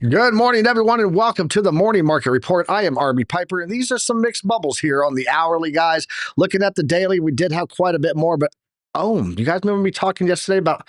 Good morning, everyone, and welcome to the Morning Market Report. I am Arby Piper, and these are some mixed bubbles here on the hourly, guys. Looking at the daily, we did have quite a bit more, but you guys remember me talking yesterday about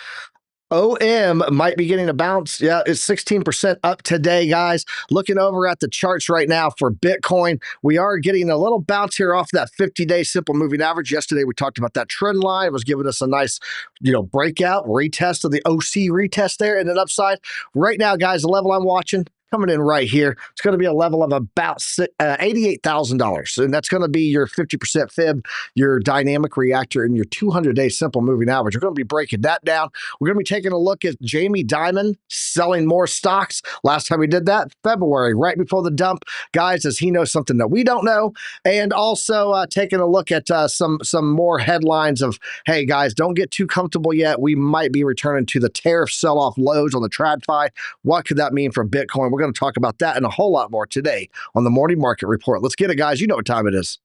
OM might be getting a bounce. Yeah, it's 16% up today, guys. Looking over at the charts right now for Bitcoin, we are getting a little bounce here off that 50-day simple moving average. Yesterday, we talked about that trend line. It was giving us a nice, breakout, retest of the OC retest there and an upside. Right now, guys, the level I'm watching, coming in right here. It's going to be a level of about $88,000. And that's going to be your 50% fib, your dynamic reactor, and your 200-day simple moving average. We're going to be breaking that down. We're going to be taking a look at Jamie Dimon selling more stocks. Last time we did that, February, right before the dump. Guys, does he know something that we don't know? And also taking a look at some more headlines of, hey, guys, don't get too comfortable yet. We might be returning to the tariff sell-off lows on the TradFi. What could that mean for Bitcoin? We're going to talk about that and a whole lot more today on the Morning Market Report. Let's get it, guys. You know what time it is.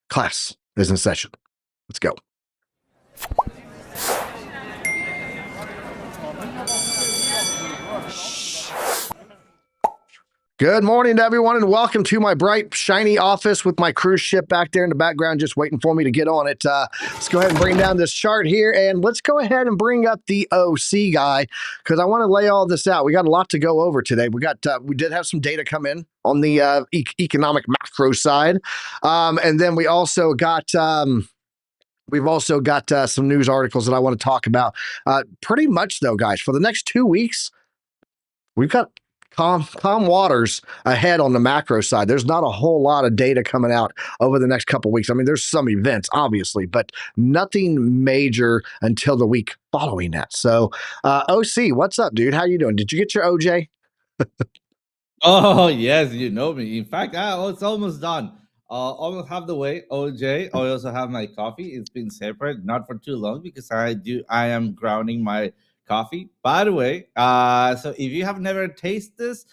Class is in session. Let's go. Good morning, everyone, and welcome to my bright, shiny office with my cruise ship back there in the background just waiting for me to get on it. Let's go ahead and bring down this chart here, and let's go ahead and bring up the OC guy because I want to lay all this out. We got a lot to go over today. We did have some data come in on the economic macro side, and then we've also got some news articles that I want to talk about. Pretty much, though, guys, for the next 2 weeks, we've got calm waters ahead on the macro side. There's not a whole lot of data coming out over the next couple of weeks. I mean, there's some events, obviously, but nothing major until the week following that. So, OC, what's up, dude? How you doing? Did you get your OJ? Oh, yes, you know me. In fact, it's almost done. Almost half the way, OJ. I also have my coffee. It's been separate, not for too long because I am grounding my coffee. By the way, so if you have never tasted this,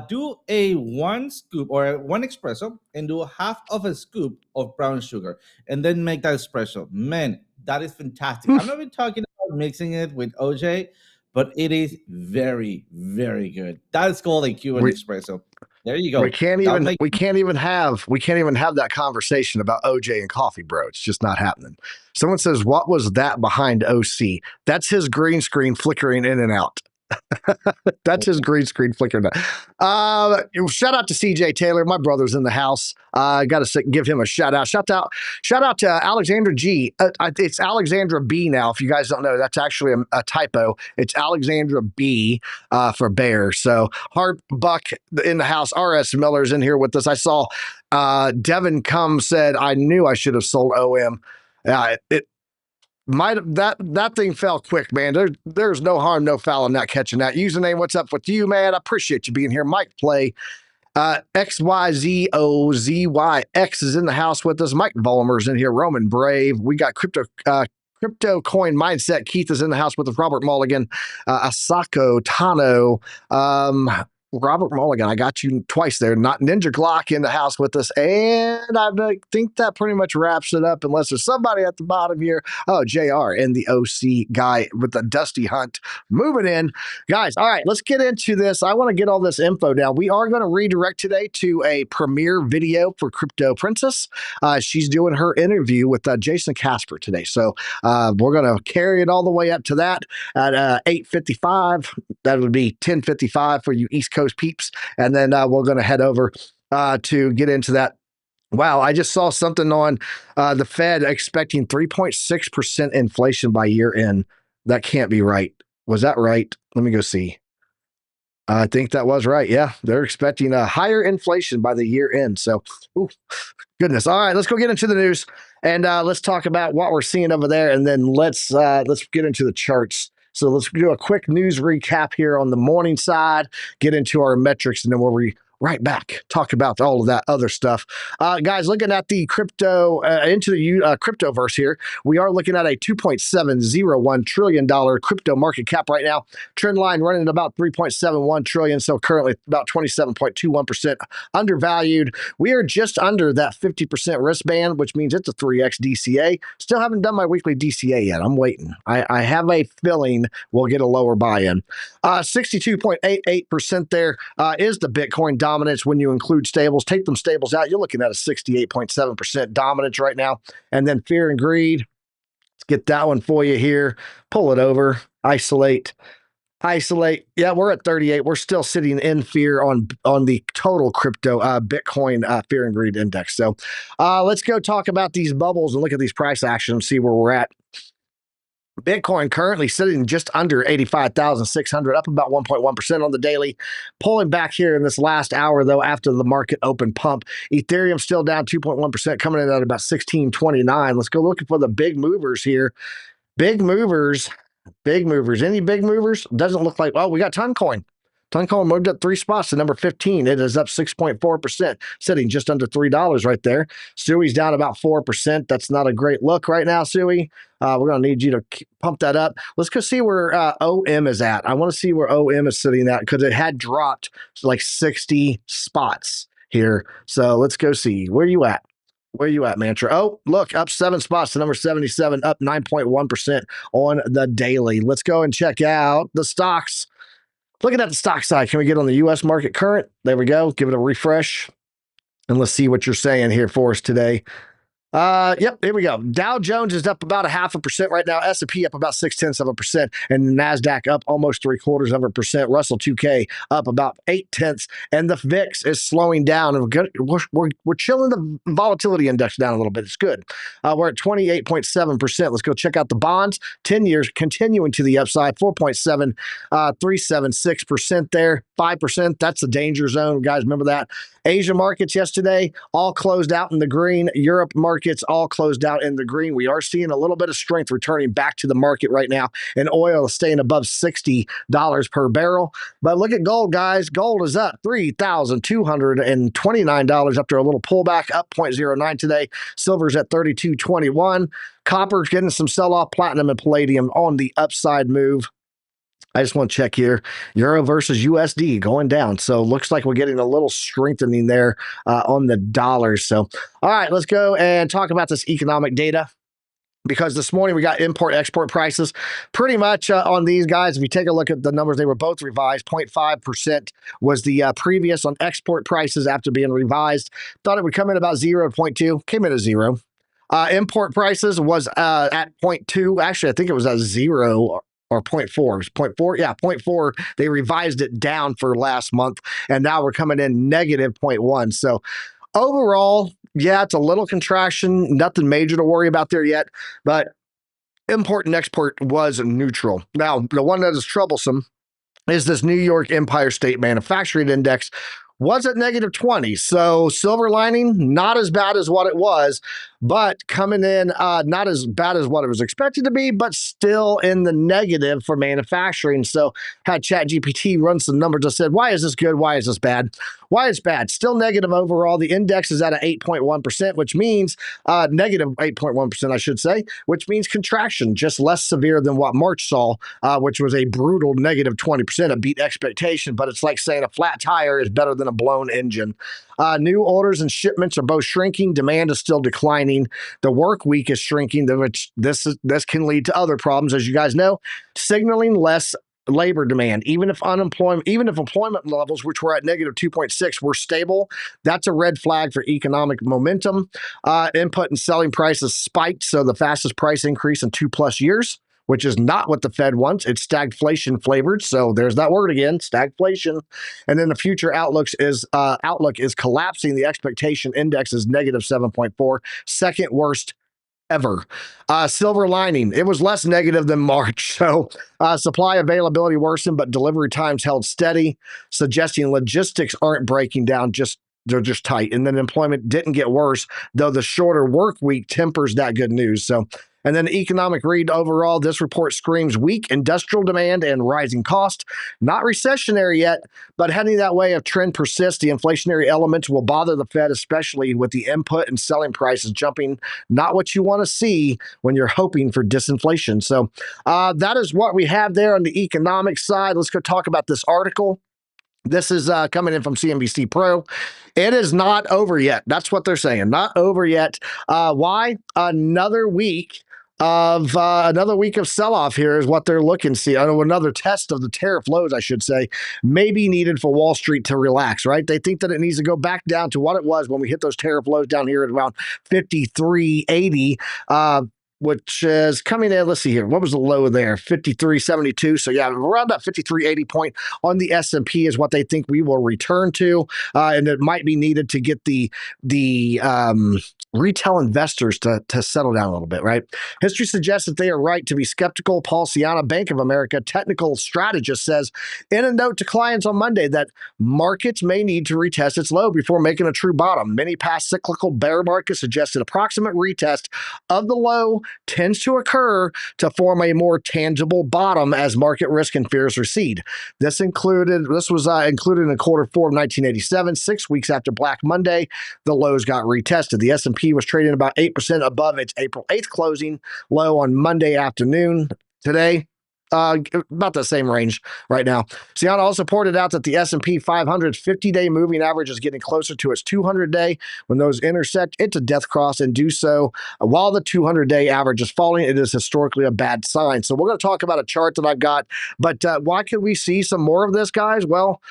do a 1 scoop or 1 espresso and do half of a scoop of brown sugar and then make that espresso. Man, that is fantastic. I'm not even talking about mixing it with OJ, but it is very, very good. That is called a Cuban espresso. There you go. We can't even have that conversation about OJ and coffee, bro. It's just not happening. Someone says, "What was that behind OC?" That's his green screen flickering in and out. That's his green screen flickering. Shout out to CJ Taylor. My brother's in the house. I got to give him a shout out. Shout out to Alexandra G. It's Alexandra B now. If you guys don't know, that's actually a typo. It's Alexandra B for Bear. So Hart Buck in the house. RS Miller's in here with us. I saw Devin said, I knew I should have sold OM. That thing fell quick, man. There's no harm, no foul in not catching that. Username, what's up with you, man? I appreciate you being here. Mike Play, XYZOZYX is in the house with us. Mike Volmer's in here. Roman Brave. We got crypto coin mindset. Keith is in the house with us. Robert Mulligan, Asako Tano, Robert Mulligan, I got you twice there. Not Ninja Glock in the house with us. And I think that pretty much wraps it up unless there's somebody at the bottom here. Oh, JR and the OC guy with the Dusty Hunt moving in. Guys, all right, let's get into this. I want to get all this info down. We are going to redirect today to a premiere video for Crypto Princess. She's doing her interview with Jason Casper today. So we're going to carry it all the way up to that at 8:55. That would be 10:55 for you East Coast peeps. And then we're going to head over to get into that. Wow, I just saw something on the Fed expecting 3.6% inflation by year end. That can't be right. Was that right? Let me go see. I think that was right. Yeah, they're expecting a higher inflation by the year end. So, goodness. All right, let's go get into the news and let's talk about what we're seeing over there, and then let's get into the charts. So let's do a quick news recap here on the morning side, get into our metrics, and then right back. Talk about all of that other stuff. Guys, looking at the crypto, into the cryptoverse here, we are looking at a $2.701 trillion crypto market cap right now. Trend line running at about 3.71 trillion, so currently about 27.21% undervalued. We are just under that 50% risk band, which means it's a 3x DCA. Still haven't done my weekly DCA yet. I'm waiting. I have a feeling we'll get a lower buy-in. 62.88% there is the Bitcoin dominance when you include stables. Take them stables out, you're looking at a 68.7% dominance right now. And then fear and greed, let's get that one for you here. Pull it over, isolate. Yeah, we're at 38. We're still sitting in fear on the total crypto Bitcoin fear and greed index. So let's go talk about these bubbles and look at these price actions and see where we're at. Bitcoin currently sitting just under 85,600, up about 1.1% on the daily. Pulling back here in this last hour, though, after the market open pump. Ethereum still down 2.1%, coming in at about 1629. Let's go looking for the big movers here. Big movers. Any big movers? Doesn't look like, we got Toncoin. Toncoin moved up 3 spots to number 15. It is up 6.4%, sitting just under $3 right there. Sui's down about 4%. That's not a great look right now, Sui. We're going to need you to pump that up. Let's go see where OM is at. I want to see where OM is sitting at because it had dropped to like 60 spots here. So let's go see. Where you at? Where you at, Mantra? Oh, look, up 7 spots to number 77, up 9.1% on the daily. Let's go and check out the stocks. Looking at the stock side, can we get on the U.S. market current? There we go. Give it a refresh. And let's see what you're saying here for us today. Yep, here we go. Dow Jones is up about 0.5% right now. S&P up about 0.6%, and NASDAQ up almost 0.75%. Russell 2K up about 0.8, and the VIX is slowing down. And we're chilling the volatility index down a little bit. It's good. We're at 28.7%. Let's go check out the bonds. 10 years continuing to the upside. 4.7376% there. 5%. That's the danger zone, guys. Remember that. Asia markets yesterday all closed out in the green. Europe markets all closed out in the green. We are seeing a little bit of strength returning back to the market right now, and oil is staying above $60 per barrel. But look at gold, guys. Gold is up $3,229 after a little pullback, up 0.09 today. Silver's at $32.21. Copper's getting some sell-off. Platinum and palladium on the upside move. I just want to check here. Euro versus USD going down. So looks like we're getting a little strengthening there on the dollars. So, all right, let's go and talk about this economic data. Because this morning we got import-export prices pretty much on these guys. If you take a look at the numbers, they were both revised. 0.5% was the previous on export prices after being revised. Thought it would come in about 0.2. Came in at 0. Import prices was at 0.2. Actually, I think it was at 0 or 0.4. It was 0.4. Yeah, 0.4. They revised it down for last month, and now we're coming in negative 0.1. So overall, yeah, it's a little contraction. Nothing major to worry about there yet, but import and export was neutral. Now, the one that is troublesome is this New York Empire State Manufacturing Index was at negative 20. So silver lining, not as bad as what it was, but coming in not as bad as what it was expected to be, but still in the negative for manufacturing. So had ChatGPT run some numbers. I said, why is this good? Why is this bad? Why is bad? Still negative overall. The index is at an 8.1%, which means negative 8.1%, I should say, which means contraction, just less severe than what March saw, which was a brutal negative 20%. It beat expectation, but it's like saying a flat tire is better than a blown engine. New orders and shipments are both shrinking. Demand is still declining. The work week is shrinking, which this can lead to other problems, as you guys know, signaling less labor demand. Even if employment levels, which were at negative 2.6, were stable, that's a red flag for economic momentum. Input and selling prices spiked, so the fastest price increase in 2+ years, which is not what the Fed wants. It's stagflation flavored. So there's that word again, stagflation. And then the future outlook is collapsing. The expectation index is negative 7.4, second worst ever. Silver lining, it was less negative than March. So supply availability worsened, but delivery times held steady, suggesting logistics aren't breaking down, they're just tight. And then employment didn't get worse, though the shorter work week tempers that good news. So, And then economic read overall, this report screams weak industrial demand and rising cost. Not recessionary yet, but heading that way if trend persists, the inflationary elements will bother the Fed, especially with the input and selling prices jumping. Not what you want to see when you're hoping for disinflation. So that is what we have there on the economic side. Let's go talk about this article. This is coming in from CNBC Pro. It is not over yet. That's what they're saying. Not over yet. Why? Another week of sell-off here is what they're looking to see. Another test of the tariff lows, I should say, may be needed for Wall Street to relax, right? They think that it needs to go back down to what it was when we hit those tariff lows down here at around 53.80. Which is coming in. Let's see here. What was the low there? 53.72. So yeah, around that 53.80 point on the S&P is what they think we will return to, and it might be needed to get the retail investors to settle down a little bit, right? History suggests that they are right to be skeptical. Paul Ciana, Bank of America technical strategist, says in a note to clients on Monday that markets may need to retest its low before making a true bottom. Many past cyclical bear markets suggested approximate retest of the low tends to occur to form a more tangible bottom as market risk and fears recede. This was included in quarter four of 1987, 6 weeks after Black Monday. The lows got retested. The S&P was trading about 8% above its April 8th closing low on Monday afternoon. Today, about the same range right now. Ciana also pointed out that the S&P 500 50-day moving average is getting closer to its 200-day. When those intersect, it's a death cross and do so while the 200-day average is falling. It is historically a bad sign. So we're going to talk about a chart that I've got. But why could we see some more of this, guys? Well,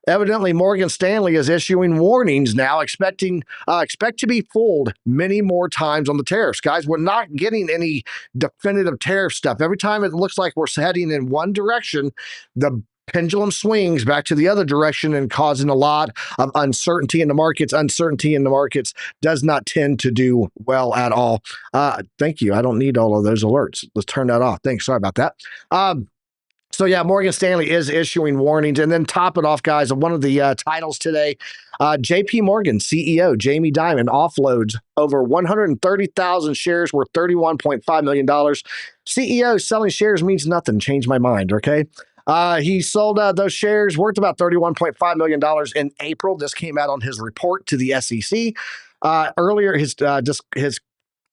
evidently, Morgan Stanley is issuing warnings now, expect to be fooled many more times on the tariffs. Guys, we're not getting any definitive tariff stuff. Every time it looks like we're heading in one direction, the pendulum swings back to the other direction and causing a lot of uncertainty in the markets. Uncertainty in the markets does not tend to do well at all. Thank you. I don't need all of those alerts. Let's turn that off. Thanks. Sorry about that. So yeah, Morgan Stanley is issuing warnings. And then top it off, guys, one of the titles today, JP Morgan CEO Jamie Dimon offloads over 130,000 shares worth $31.5 million. CEO selling shares means nothing. Changed my mind, okay? He sold those shares worth about $31.5 million in April. This came out on his report to the SEC. Earlier, his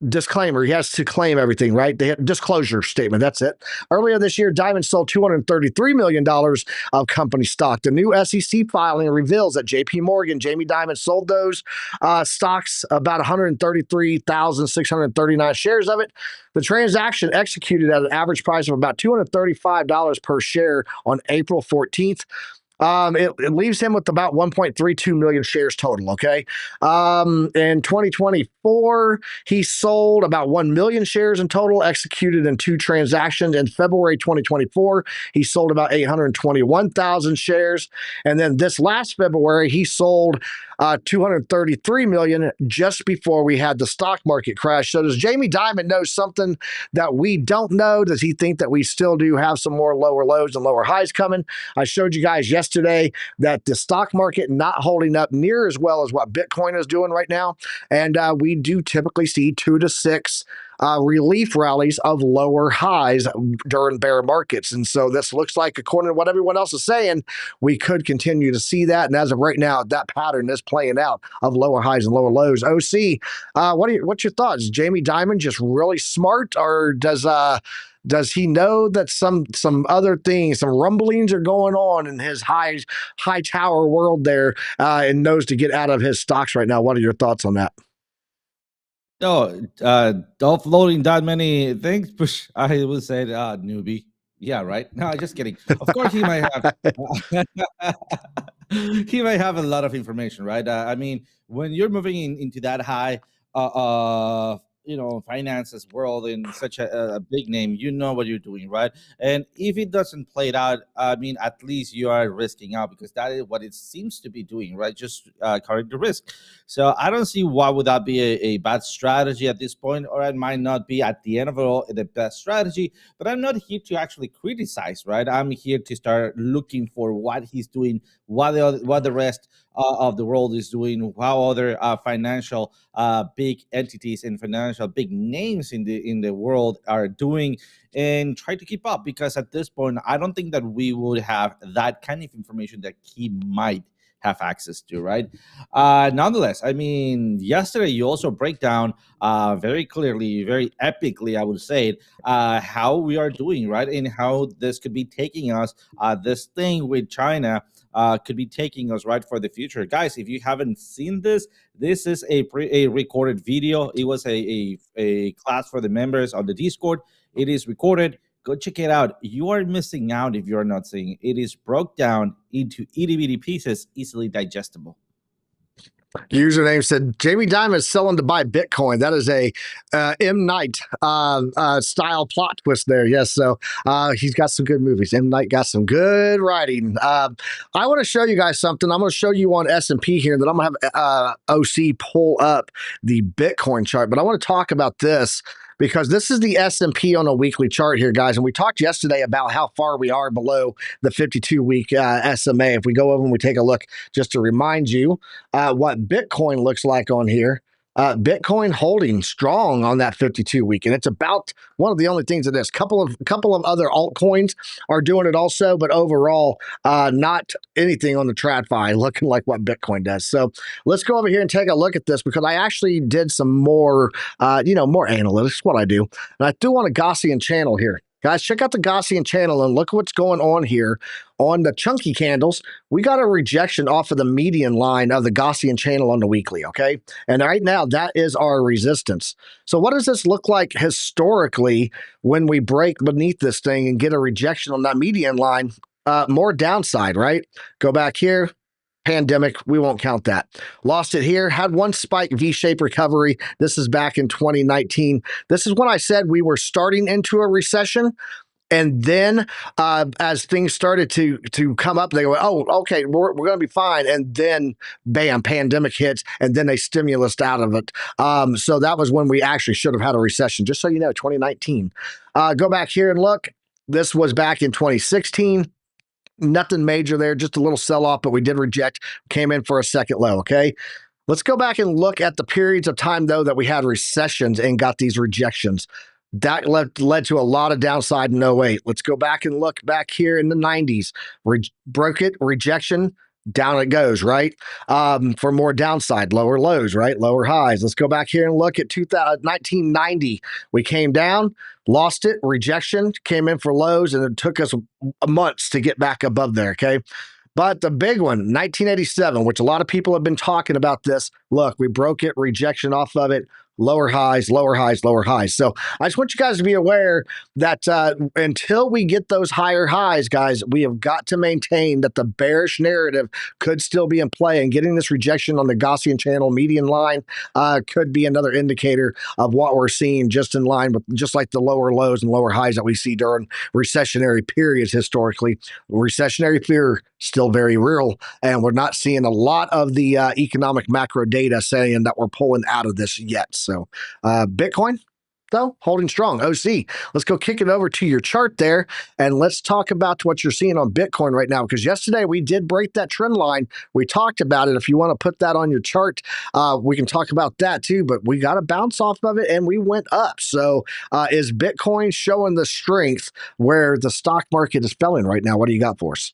disclaimer. He has to claim everything, right? The disclosure statement. That's it. Earlier this year, Dimon sold $233 million of company stock. The new SEC filing reveals that JP Morgan, Jamie Dimon, sold those stocks, about 133,639 shares of it. The transaction executed at an average price of about $235 per share on April 14th. It leaves him with about 1.32 million shares total. Okay. In 2024, he sold about 1 million shares in total, executed in two transactions. In February 2024, he sold about 821,000 shares. And then this last February, he sold 233 million just before we had the stock market crash. So does Jamie Dimon know something that we don't know? Does he think that we still do have some more lower lows and lower highs coming? I showed you guys yesterday that the stock market not holding up near as well as what Bitcoin is doing right now. And we do typically see 2 to 6 relief rallies of lower highs during bear markets. And so this looks like, according to what everyone else is saying, we could continue to see that. And as of right now, that pattern is playing out of lower highs and lower lows. OC, what's your thoughts? Is Jamie Dimon just really smart, or does he know that some other things, some rumblings are going on in his high tower world there, and knows to get out of his stocks right now? What are your thoughts on that? No, offloading that many things, push, I would say, newbie. Yeah, right. No, just kidding. Of course, he might have. He might have a lot of information, right? I mean, when you're moving into that high, finances world in such a big name, you know what you're doing, right? And if it doesn't play it out, I mean, at least you are risking out, because that is what it seems to be doing, right? Just covering the risk. So I don't see why would that be a bad strategy at this point, or it might not be at the end of it all the best strategy. But I'm not here to actually criticize, right? I'm here to start looking for what he's doing, what the rest of the world is doing, how other financial big entities and financial big names in the world are doing, and try to keep up, because at this point I don't think that we would have that kind of information that he might have access to, right? Nonetheless, I mean, yesterday you also break down very clearly, very epically, I would say, how we are doing, right? And how this could be taking us, this thing with China could be taking us right for the future. Guys, if you haven't seen this, this is a recorded video. It was a class for the members on the Discord. It is recorded. Go check it out. You are missing out if you're not seeing it. It is broke down into itty bitty pieces, easily digestible. Username said Jamie Dimon is selling to buy Bitcoin. That is a M. Night style plot twist there. Yes, so he's got some good movies. M. Night got some good writing. I want to show you guys something. I'm going to show you on S&P here that I'm going to have OC pull up the Bitcoin chart, but I want to talk about this because this is the S&P on a weekly chart here, guys. And we talked yesterday about how far we are below the 52-week SMA. If we go over and we take a look, just to remind you what Bitcoin looks like on here. Bitcoin holding strong on that 52-week, and it's about one of the only things that is. Couple of other altcoins are doing it also, but overall, not anything on the TradFi looking like what Bitcoin does. So let's go over here and take a look at this because I actually did some more, more analytics. What I do, and I do want a Gaussian channel here. Guys, check out the Gaussian channel and look what's going on here. On the chunky candles, we got a rejection off of the median line of the Gaussian channel on the weekly, okay? And right now, that is our resistance. So what does this look like historically when we break beneath this thing and get a rejection on that median line? More downside, right? Go back here. Pandemic, we won't count that. Lost it here, had one spike V-shaped recovery. This is back in 2019. This is when I said we were starting into a recession. And then as things started to come up, they go, oh, okay, we're going to be fine. And then, bam, pandemic hits, and then they stimulus out of it. So that was when we actually should have had a recession, just so you know, 2019. Go back here and look. This was back in 2016. Nothing major there, just a little sell-off, but we did reject, came in for a second low, okay? Let's go back and look at the periods of time, though, that we had recessions and got these rejections. That led to a lot of downside in 08. Let's go back and look back here in the 90s. Broke it, rejection, down it goes, right? For more downside, lower lows, right? Lower highs. Let's go back here and look at 1990. We came down, lost it, rejection, came in for lows, and it took us months to get back above there, okay? But the big one, 1987, which a lot of people have been talking about this. Look, we broke it, rejection off of it, lower highs, lower highs, lower highs. So I just want you guys to be aware that until we get those higher highs, guys, we have got to maintain that the bearish narrative could still be in play, and getting this rejection on the Gaussian channel median line could be another indicator of what we're seeing, just in line with just like the lower lows and lower highs that we see during recessionary periods historically. Recessionary fear still very real, and we're not seeing a lot of the economic macro data saying that we're pulling out of this yet. So Bitcoin, though, holding strong. OC, let's go kick it over to your chart there, and let's talk about what you're seeing on Bitcoin right now, because yesterday we did break that trend line. We talked about it. If you want to put that on your chart, we can talk about that too, but we got a bounce off of it, and we went up. So is Bitcoin showing the strength where the stock market is falling right now? What do you got for us?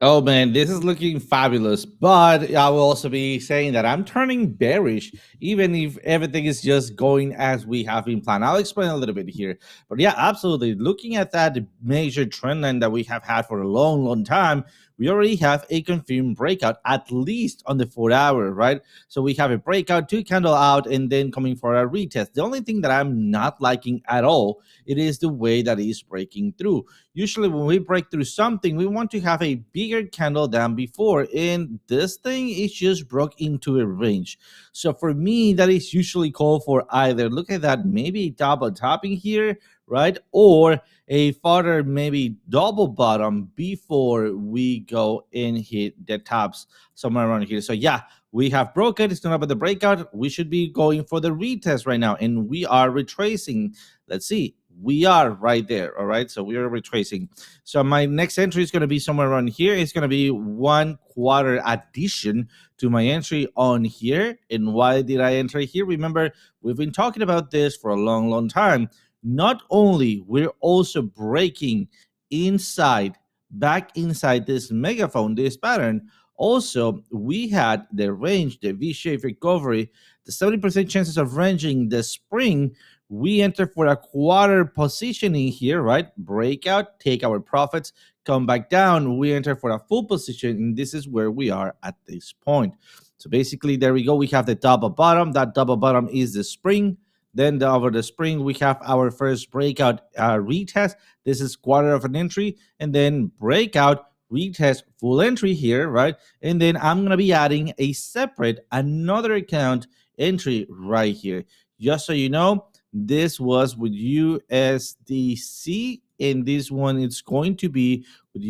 Oh man, this is looking fabulous. But I will also be saying that I'm turning bearish, even if everything is just going as we have been planned. I'll explain a little bit here. But yeah, absolutely. Looking at that major trend line that we have had for a long, long time, we already have a confirmed breakout, at least on the 4-hour, right? So we have a breakout, 2 candle out, and then coming for a retest. The only thing that I'm not liking at all, it is the way that it's breaking through. Usually when we break through something, we want to have a bigger candle than before, and this thing is just broke into a range. So for me, that is usually called for either, look at that, maybe double topping here, right? Or a further maybe double bottom before we go and hit the tops somewhere around here. So yeah, we have broken. It's not about the breakout. We should be going for the retest right now, and we are retracing. Let's see. we are right there. All right, so we are retracing. So my next entry is going to be somewhere around here. It's going to be 1/4 addition to my entry on here. And why did I enter here? Remember, we've been talking about this for a long time. Not only we're also breaking inside, back inside this megaphone, this pattern. Also, we had the range, the V-shaped recovery, the 70% chances of ranging the spring. We enter for a quarter positioning here, right? Breakout, take our profits, come back down. We enter for a full position, and this is where we are at this point. So basically, there we go. We have the double bottom. That double bottom is the spring. Then over the spring, we have our first breakout retest. This is quarter of an entry, and then breakout retest full entry here, right? And then I'm gonna be adding a separate another account entry right here. Just so you know, this was with USDC, and this one it's going to be with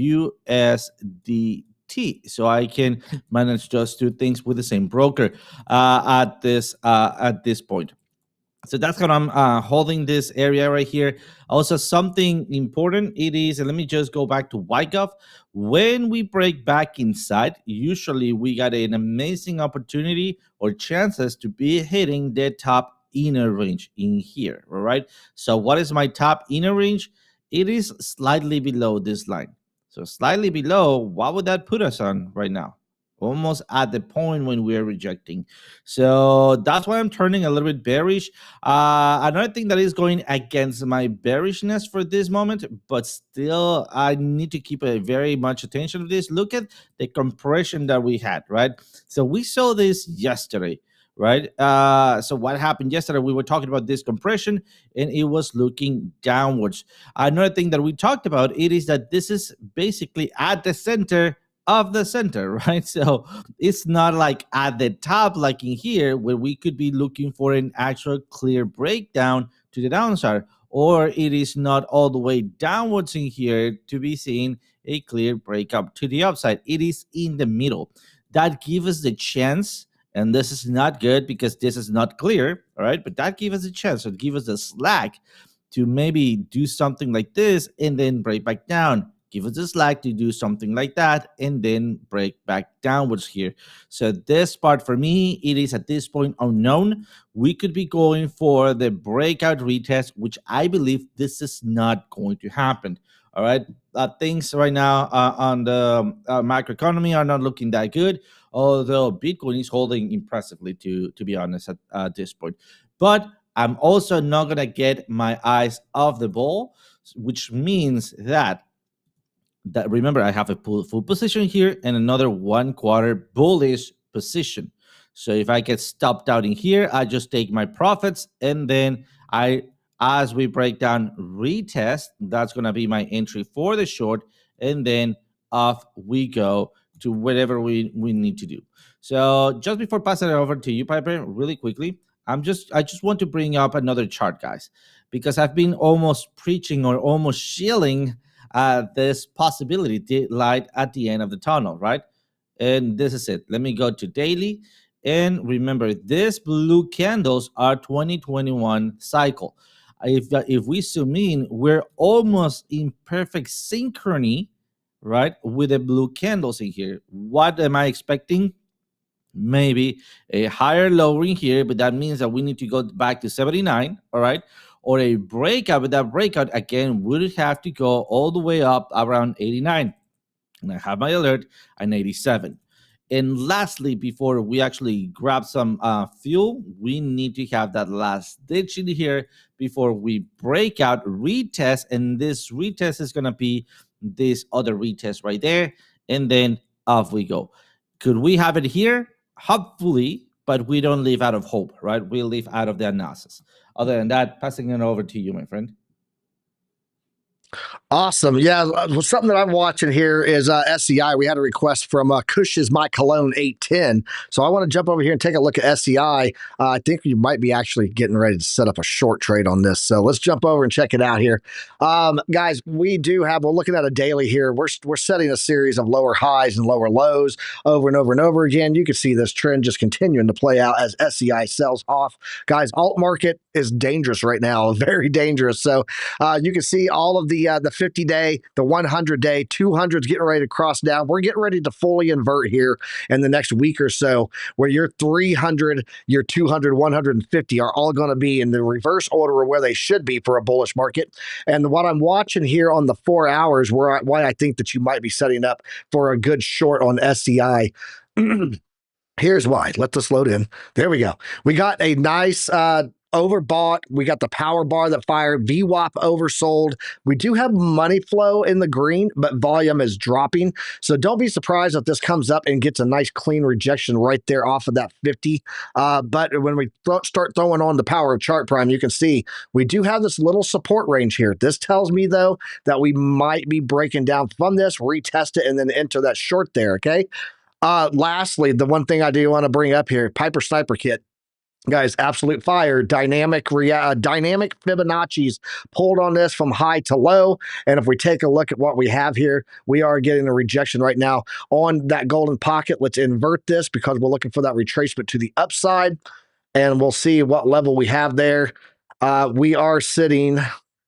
USDT. So I can manage just two things with the same broker at this point. So that's how I'm holding this area right here. Also, something important it is, and let me just go back to YGov. When we break back inside, usually we got an amazing opportunity or chances to be hitting the top inner range in here. All right. So what is my top inner range? It is slightly below this line. So slightly below, what would that put us on right now? Almost at the point when we are rejecting. So that's why I'm turning a little bit bearish. Another thing that is going against my bearishness for this moment, but still I need to keep a very much attention to this. Look at the compression that we had, right? So we saw this yesterday, right? So what happened yesterday? We were talking about this compression, and it was looking downwards. Another thing that we talked about it is that this is basically at the center of the center, right? So it's not like at the top, like in here, where we could be looking for an actual clear breakdown to the downside, or it is not all the way downwards in here to be seeing a clear breakup to the upside. It is in the middle. That gives us the chance, and this is not good because this is not clear, all right? But that gives us a chance, so give us the slack to maybe do something like this and then break back down. Give us a slack to do something like that and then break back downwards here. So this part for me, it is at this point unknown. We could be going for the breakout retest, which I believe this is not going to happen. All right. Things right now on the macroeconomy are not looking that good, although Bitcoin is holding impressively, to be honest, at this point. But I'm also not going to get my eyes off the ball, which means that remember I have a full position here and another 1/4 bullish position. So if I get stopped out in here, I just take my profits, and then as we break down retest, that's going to be my entry for the short, and then off we go to whatever we need to do. So just before passing it over to you, Piper, really quickly, I just want to bring up another chart, guys, because I've been almost preaching or almost shilling this possibility, the light at the end of the tunnel, right? And this is it. Let me go to daily. And remember, these blue candles are 2021 cycle. If we zoom in, we're almost in perfect synchrony, right, with the blue candles in here. What am I expecting? Maybe a higher low in here, but that means that we need to go back to 79, all right? Or a breakout, but that breakout again would have to go all the way up around 89. And I have my alert at 87. And lastly, before we actually grab some fuel, we need to have that last ditch in here before we break out retest. And this retest is going to be this other retest right there. And then off we go. Could we have it here? Hopefully, but we don't leave out of hope, right? We leave out of the analysis. Other than that, passing it over to you, my friend. Awesome. Yeah. Something that I'm watching here is SCI. We had a request from Cush's My Cologne 810. So I want to jump over here and take a look at SCI. I think you might be actually getting ready to set up a short trade on this. So let's jump over and check it out here. Guys, we're looking at a daily here. We're setting a series of lower highs and lower lows over and over and over again. You can see this trend just continuing to play out as SCI sells off. Guys, alt market is dangerous right now, very dangerous. So you can see all of the 50-day, the 100-day, 200s getting ready to cross down. We're getting ready to fully invert here in the next week or so, where your 300, your 200, 150 are all going to be in the reverse order of where they should be for a bullish market. And what I'm watching here on the 4 hours, why I think that you might be setting up for a good short on SCI. Here's why. Let this load in. There we go. We got a nice overbought. We got the power bar that fired. VWAP oversold. We do have money flow in the green, but volume is dropping. So don't be surprised if this comes up and gets a nice clean rejection right there off of that 50. But when we start throwing on the power of chart prime, you can see we do have this little support range here. This tells me, though, that we might be breaking down from this, retest it, and then enter that short there, okay? Lastly, the one thing I do want to bring up here, Piper Sniper Kit. Guys, absolute fire. Dynamic Fibonacci's pulled on this from high to low. And if we take a look at what we have here, we are getting a rejection right now on that golden pocket. Let's invert this because we're looking for that retracement to the upside. And we'll see what level we have there. We are sitting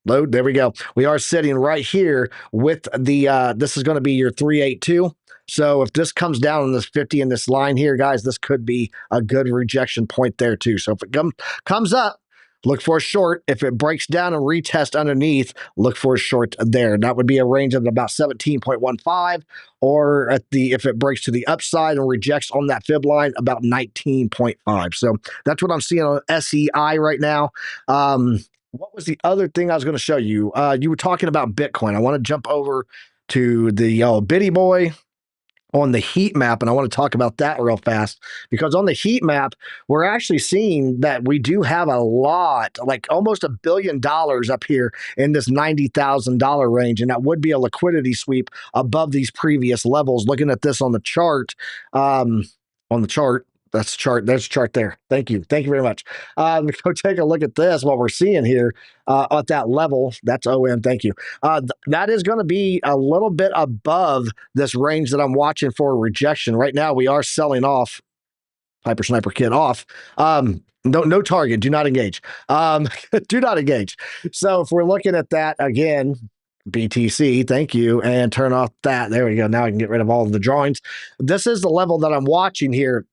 load. There we go. We are sitting right here with the this is going to be your 382. So if this comes down on this 50 in this line here, guys, this could be a good rejection point there too. So if it comes up, look for a short. If it breaks down and retest underneath, look for a short there. That would be a range of about 17.15, or if it breaks to the upside and rejects on that fib line, about 19.5. So that's what I'm seeing on SEI right now. What was the other thing I was going to show you? You were talking about Bitcoin. I want to jump over to the Bitty Boy on the heat map, and I want to talk about that real fast, because on the heat map, we're actually seeing that we do have a lot, like almost $1 billion up here in this $90,000 range, and that would be a liquidity sweep above these previous levels. Looking at this on the chart, that's chart. There's chart there. Thank you. Thank you very much. Go take a look at this. What we're seeing here at that level. That's OM. Thank you. That is going to be a little bit above this range that I'm watching for rejection. Right now, we are selling off. Piper Sniper Kid off. No target. Do not engage. Do not engage. So if we're looking at that again, BTC, thank you, and turn off that. There we go. Now I can get rid of all of the drawings. This is the level that I'm watching here.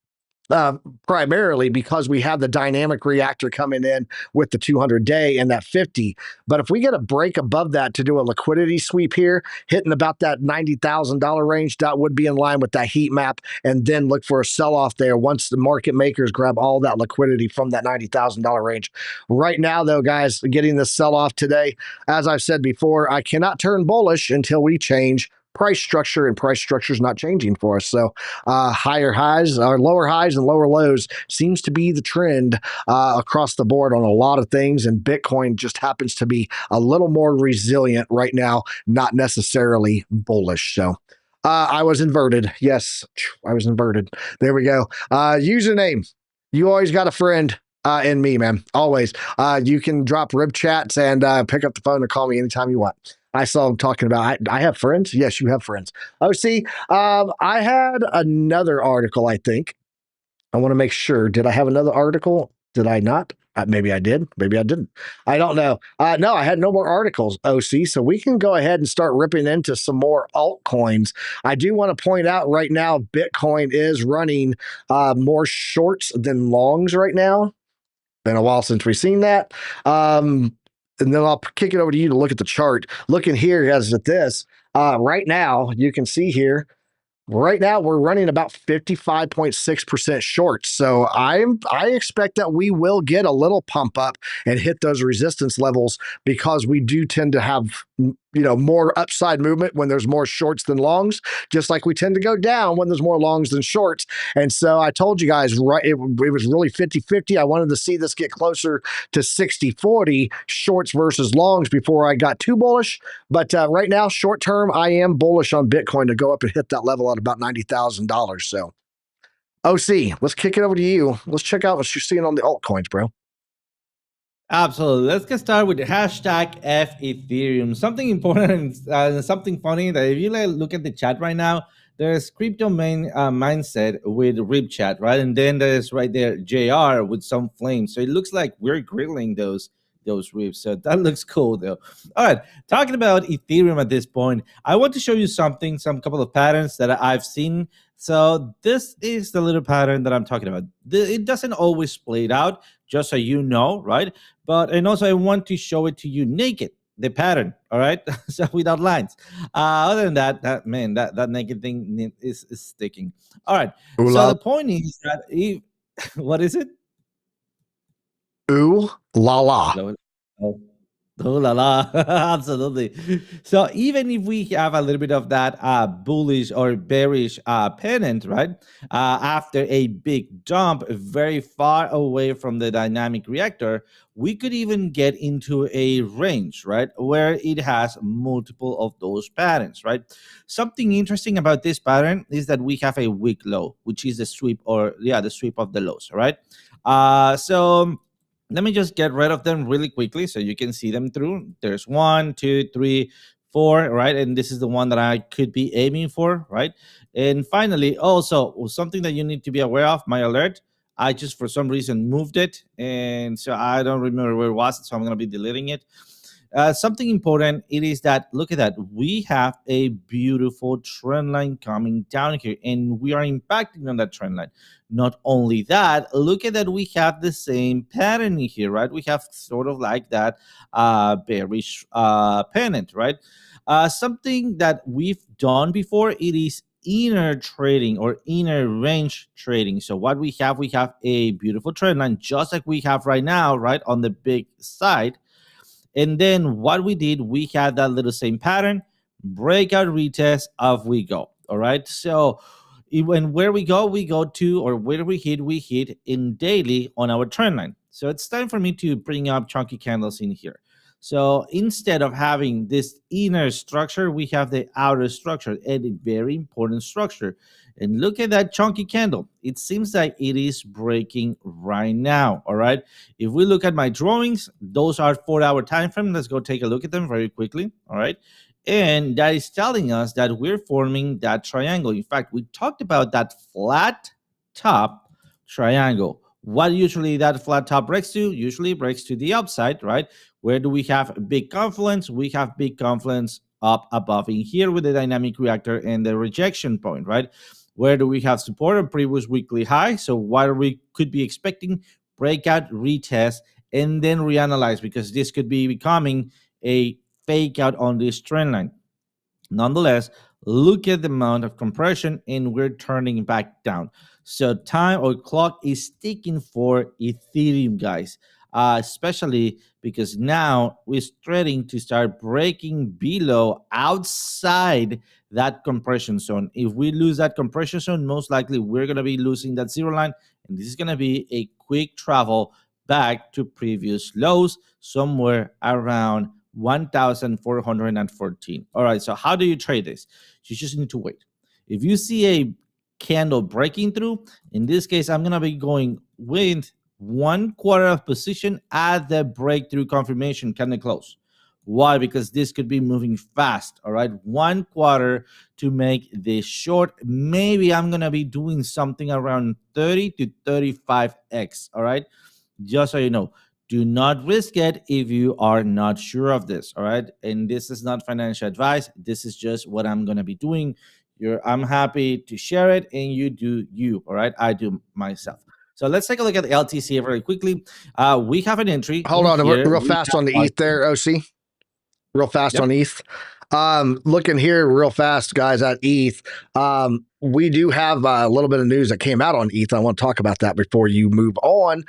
Primarily because we have the dynamic reactor coming in with the 200-day and that 50. But if we get a break above that to do a liquidity sweep here, hitting about that $90,000 range, that would be in line with that heat map, and then look for a sell-off there once the market makers grab all that liquidity from that $90,000 range. Right now, though, guys, getting this sell-off today, as I've said before, I cannot turn bullish until we change price structure, and price structure is not changing for us. So higher highs or lower highs and lower lows seems to be the trend across the board on a lot of things. And Bitcoin just happens to be a little more resilient right now, not necessarily bullish. So I was inverted. Yes, I was inverted. There we go. Username. You always got a friend. In me, man. Always. You can drop rib chats and pick up the phone and call me anytime you want. I saw him talking about, I have friends. Yes, you have friends. Oh, see, I had another article, I think. I want to make sure. Did I have another article? Did I not? Maybe I did. Maybe I didn't. I don't know. No, I had no more articles, OC. So we can go ahead and start ripping into some more altcoins. I do want to point out right now, Bitcoin is running more shorts than longs right now. Been a while since we've seen that. And then I'll kick it over to you to look at the chart. Looking here as at this, right now, you can see here, right now we're running about 55.6% short. So I expect that we will get a little pump up and hit those resistance levels, because we do tend to have more upside movement when there's more shorts than longs, just like we tend to go down when there's more longs than shorts. And so I told you guys, right, it was really 50-50. I wanted to see this get closer to 60-40 shorts versus longs before I got too bullish. But right now, short term, I am bullish on Bitcoin to go up and hit that level at about $90,000. So, OC, let's kick it over to you. Let's check out what you're seeing on the altcoins, bro. Absolutely. Let's get started with the hashtag F Ethereum. Something important and something funny that if you look at the chat right now, there's crypto mindset with Rip Chat, right? And then there's right there JR with some flames. So it looks like we're grilling those rips. So that looks cool though. All right. Talking about Ethereum at this point, I want to show you some couple of patterns that I've seen. So this is the little pattern that I'm talking about. It doesn't always play it out, just so you know, right? And also I want to show it to you naked, the pattern, all right? So without lines. Other than that that naked thing is sticking. All right. Ooh So la, the point is that if what is it? ooh la la. Hello? Oh. Oh la la, absolutely. So even if we have a little bit of that bullish or bearish pennant, right, after a big dump very far away from the dynamic reactor, we could even get into a range, right, where it has multiple of those patterns, right? Something interesting about this pattern is that we have a weak low, which is the sweep the sweep of the lows, right? So let me just get rid of them really quickly so you can see them through. There's 1, 2, 3, 4, right? And this is the one that I could be aiming for, right? And finally, also something that you need to be aware of, my alert. I just for some reason moved it, and so I don't remember where it was, so I'm gonna be deleting it. Something important it is that look at that, we have a beautiful trend line coming down here, and we are impacting on that trend line. Not only that, look at that, we have the same pattern here, right? We have sort of like that bearish pennant, right? Something that we've done before, it is inner trading or inner range trading. So what we have a beautiful trend line just like we have right now, right, on the big side. And then what we did, we had that little same pattern, breakout retest, off we go. All right. So when where we go to, or where we hit in daily on our trend line. So it's time for me to bring up chunky candles in here. So instead of having this inner structure, we have the outer structure, and a very important structure. And look at that chunky candle. It seems like it is breaking right now. All right. If we look at my drawings, those are 4-hour time frame. Let's go take a look at them very quickly. All right. And that is telling us that we're forming that triangle. In fact, we talked about that flat top triangle. What usually that flat top breaks to? Usually breaks to the upside, right? Where do we have big confluence? We have big confluence up above in here with the dynamic reactor and the rejection point, right? Where do we have support on previous weekly high? So what we could be expecting, breakout, retest, and then reanalyze, because this could be becoming a fake out on this trend line. Nonetheless, look at the amount of compression, and we're turning back down. So time or clock is ticking for Ethereum, guys, especially because now we're starting to start breaking below outside that compression zone. If we lose that compression zone, most likely we're going to be losing that zero line, and this is going to be a quick travel back to previous lows somewhere around 1,414. All right, so how do you trade this? You just need to wait. If you see a candle breaking through, in this case, I'm going to be going with 1/4 of position at the breakthrough confirmation candle close. Why? Because this could be moving fast. All right, 1/4 to make this short. Maybe I'm going to be doing something around 30 to 35x. All right, just so you know, do not risk it if you are not sure of this. All right, and this is not financial advice, this is just what I'm going to be doing. I'm happy to share it, and you do you. All right, I do myself. So let's take a look at the LTC very quickly. We have an entry Hold in on, here. real We fast have on the ETH there, OC. Real fast on yep. ETH. Looking here real fast, guys, at ETH. We do have a little bit of news that came out on ETH. I want to talk about that before you move on.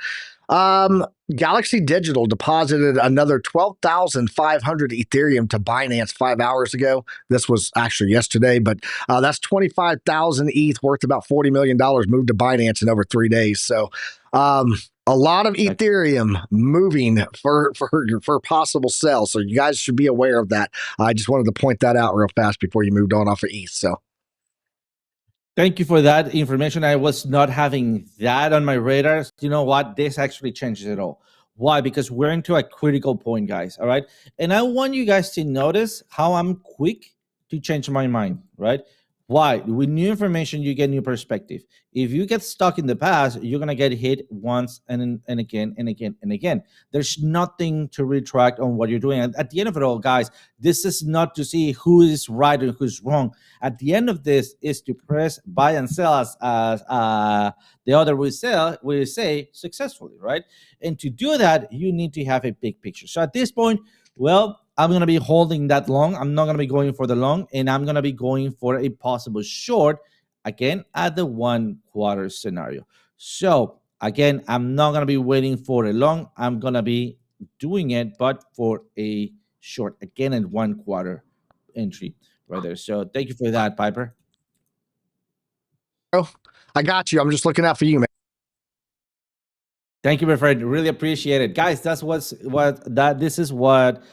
Galaxy Digital deposited another 12,500 Ethereum to Binance 5 hours ago. This was actually yesterday, but that's 25,000 ETH worth about $40 million moved to Binance in over 3 days. So, a lot of Ethereum moving for possible sell. So you guys should be aware of that. I just wanted to point that out real fast before you moved on off of ETH. So. Thank you for that information. I was not having that on my radar. You know what? This actually changes it all. Why? Because we're into a critical point, guys. All right. And I want you guys to notice how I'm quick to change my mind, right? Why? With new information, you get new perspective. If you get stuck in the past, you're gonna get hit once and again and again and again. There's nothing to retract on what you're doing. And at the end of it all, guys, this is not to see who is right and who's wrong. At the end of this is to press buy and sell as the other will say successfully, right? And to do that, you need to have a big picture. So at this point, well, I'm going to be holding that long. I'm not going to be going for the long, and I'm going to be going for a possible short, again, at the 1 quarter scenario. So, again, I'm not going to be waiting for a long. I'm going to be doing it, but for a short, again, at 1 quarter entry right there. So, thank you for that, Piper. Oh, I got you. I'm just looking out for you, man. Thank you, my friend. Really appreciate it, guys. That's this is what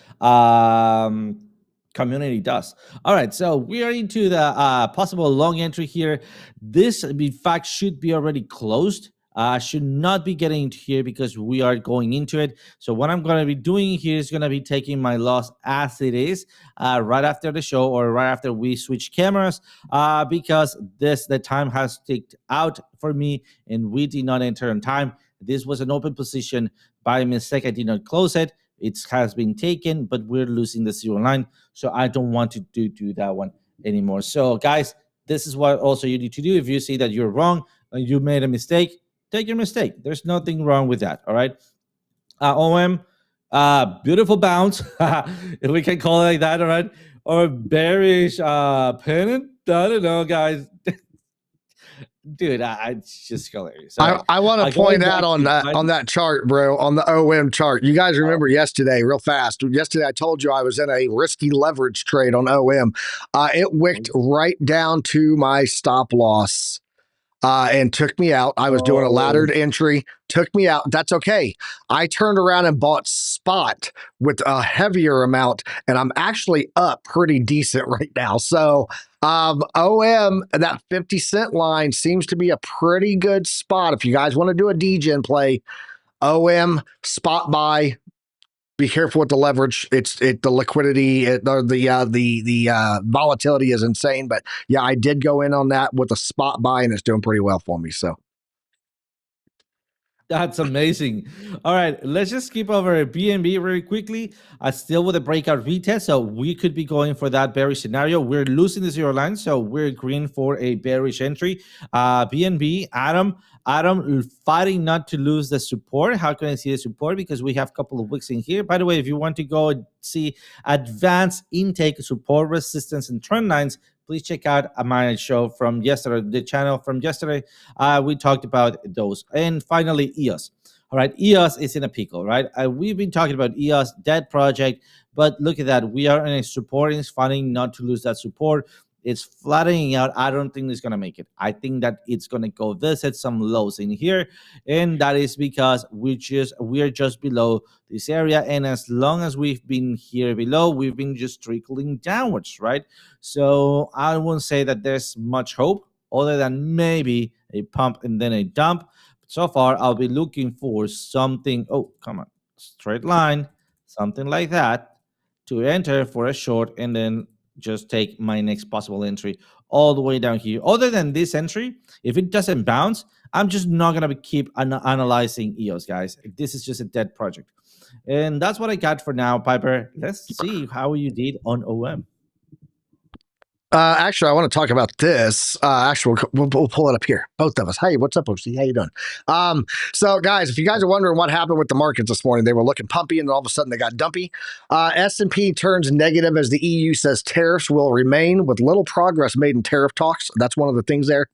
community does. All right, so we are into the possible long entry here. This, in fact, should be already closed. Should not be getting into here because we are going into it. So what I'm going to be doing here is going to be taking my loss as it is right after the show or right after we switch cameras because the time has ticked out for me and we did not enter on time. This was an open position. By mistake, I did not close it. It has been taken, but we're losing the 0 line. So I don't want to do that one anymore. So, guys, this is what also you need to do. If you see that you're wrong and you made a mistake, take your mistake. There's nothing wrong with that. All right. OM, beautiful bounce, if we can call it like that. All right. Or bearish pennant. I don't know, guys. Dude, it's just hilarious. I want to point out on that chart, bro, on the OM chart. You guys remember yesterday, real fast. Yesterday, I told you I was in a risky leverage trade on OM. It wicked right down to my stop loss. And took me out. I was doing a laddered entry, took me out. That's okay. I turned around and bought spot with a heavier amount, and I'm actually up pretty decent right now. So, OM, that 50-cent line seems to be a pretty good spot. If you guys want to do a DGen play, OM, spot buy, be careful with the leverage. The liquidity, the volatility is insane. But yeah, I did go in on that with a spot buy, and it's doing pretty well for me. So that's amazing. All right, let's just skip over BNB very quickly. Still with a breakout retest, so we could be going for that bearish scenario. We're losing the 0 line, so we're green for a bearish entry. BNB, Adam fighting not to lose the support. How can I see the support? Because we have a couple of wicks in here. By the way, if you want to go and see advanced intake, support, resistance, and trend lines, please check out my show from yesterday, the channel from yesterday. We talked about those. And finally, EOS. All right, EOS is in a pickle, right? We've been talking about EOS, dead project, but look at that. We are in a support. It's fighting not to lose that support. It's flattening out. I don't think it's going to make it. I think that it's going to go visit some lows in here. And that is because we are just below this area. And as long as we've been here below, we've been just trickling downwards, right? So I won't say that there's much hope other than maybe a pump and then a dump. So far, I'll be looking for something. Oh, come on. Straight line, something like that to enter for a short and then just take my next possible entry all the way down here. Other than this entry, if it doesn't bounce, I'm just not going to keep analyzing EOS, guys. This is just a dead project. And that's what I got for now, Piper. Let's see how you did on OM. Actually, I want to talk about this. Actually, we'll pull it up here. Both of us. Hey, what's up, OC? How you doing? So, guys, if you guys are wondering what happened with the markets this morning, they were looking pumpy, and all of a sudden they got dumpy. S&P turns negative as the EU says tariffs will remain with little progress made in tariff talks. That's one of the things there.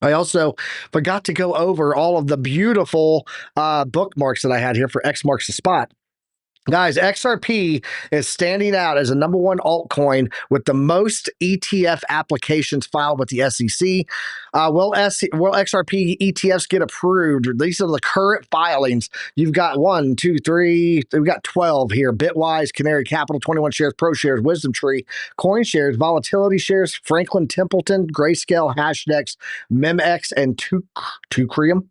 I also forgot to go over all of the beautiful bookmarks that I had here for X marks the spot. Guys, XRP is standing out as a number one altcoin with the most ETF applications filed with the SEC. Will XRP ETFs get approved? These are the current filings. You've got one, two, three. We've got 12 here. Bitwise, Canary Capital, 21 shares, Pro Shares, Wisdom Tree, Coin Shares, Volatility Shares, Franklin Templeton, Grayscale, Hashdex, MEMX, and Tucrium.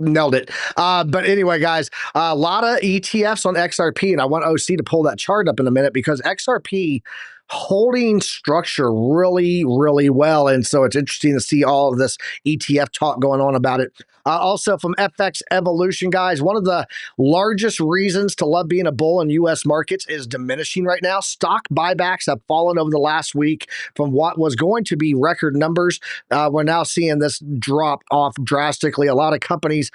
Nailed it. But anyway, guys, a lot of ETFs on XRP, and I want OC to pull that chart up in a minute because XRP holding structure really, really well. And so it's interesting to see all of this ETF talk going on about it. Also, from FX Evolution, guys, one of the largest reasons to love being a bull in U.S. markets is diminishing right now. Stock buybacks have fallen over the last week from what was going to be record numbers. We're now seeing this drop off drastically. A lot of companies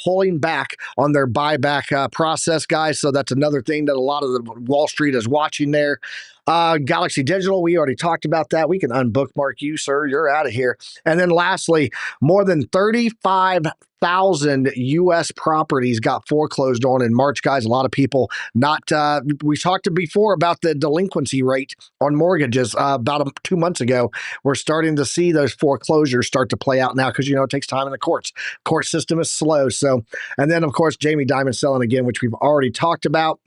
pulling back on their buyback process, guys. So that's another thing that a lot of the Wall Street is watching there. Galaxy Digital, we already talked about that. We can unbookmark you, sir. You're out of here. And then lastly, more than 35,000 U.S. properties got foreclosed on in March, guys. A lot of people not, we talked before about the delinquency rate on mortgages about 2 months ago. We're starting to see those foreclosures start to play out now because, it takes time in the courts. Court system is slow. So, and then, of course, Jamie Dimon selling again, which we've already talked about.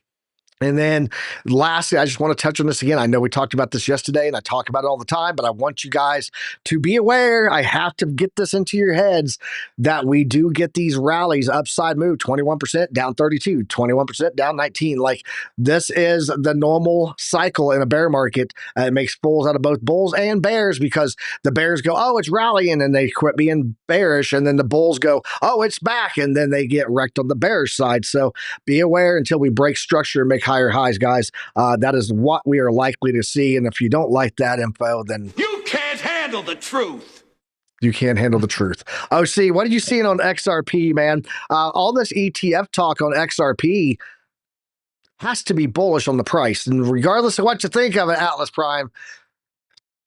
And then lastly, I just want to touch on this again. I know we talked about this yesterday and I talk about it all the time, but I want you guys to be aware. I have to get this into your heads that we do get these rallies, upside move, 21% down 32, 21% down 19. Like this is the normal cycle in a bear market. It makes fools out of both bulls and bears because the bears go, oh, it's rallying, and they quit being bearish. And then the bulls go, oh, it's back. And then they get wrecked on the bearish side. So be aware until we break structure and make higher highs, guys. That is what we are likely to see. And if you don't like that info, then you can't handle the truth. You can't handle the truth. OC, what are you seeing on XRP, man? All this ETF talk on XRP has to be bullish on the price. And regardless of what you think of it, Atlas Prime,